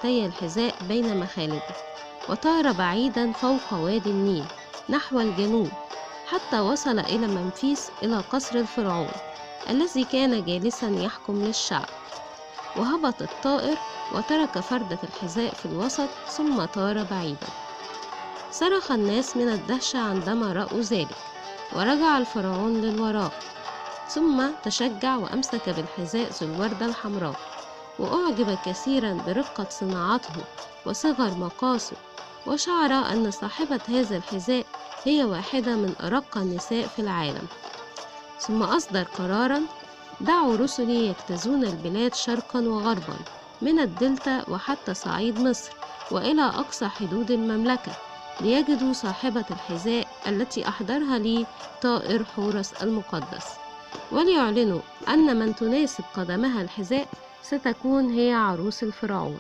ركبتي الحذاء بين مخالبه، وطار بعيدا فوق وادي النيل نحو الجنوب، حتى وصل إلى منفيس، إلى قصر الفرعون الذي كان جالسا يحكم للشعب. وهبط الطائر وترك فردة الحذاء في الوسط ثم طار بعيدا. صرخ الناس من الدهشة عندما رأوا ذلك، ورجع الفرعون للوراء، ثم تشجع وأمسك بالحذاء ذو الوردة الحمراء، وأعجب كثيرا برقة صناعته وصغر مقاسه، وشعر أن صاحبة هذا الحذاء هي واحدة من أرق النساء في العالم. ثم أصدر قرارا: دعوا رسلي يجتازون البلاد شرقا وغربا، من الدلتا وحتى صعيد مصر وإلى أقصى حدود المملكة، ليجدوا صاحبة الحذاء التي أحضرها لي طائر حورس المقدس، وليعلنوا أن من تناسب قدمها الحذاء ستكون هي عروس الفرعون.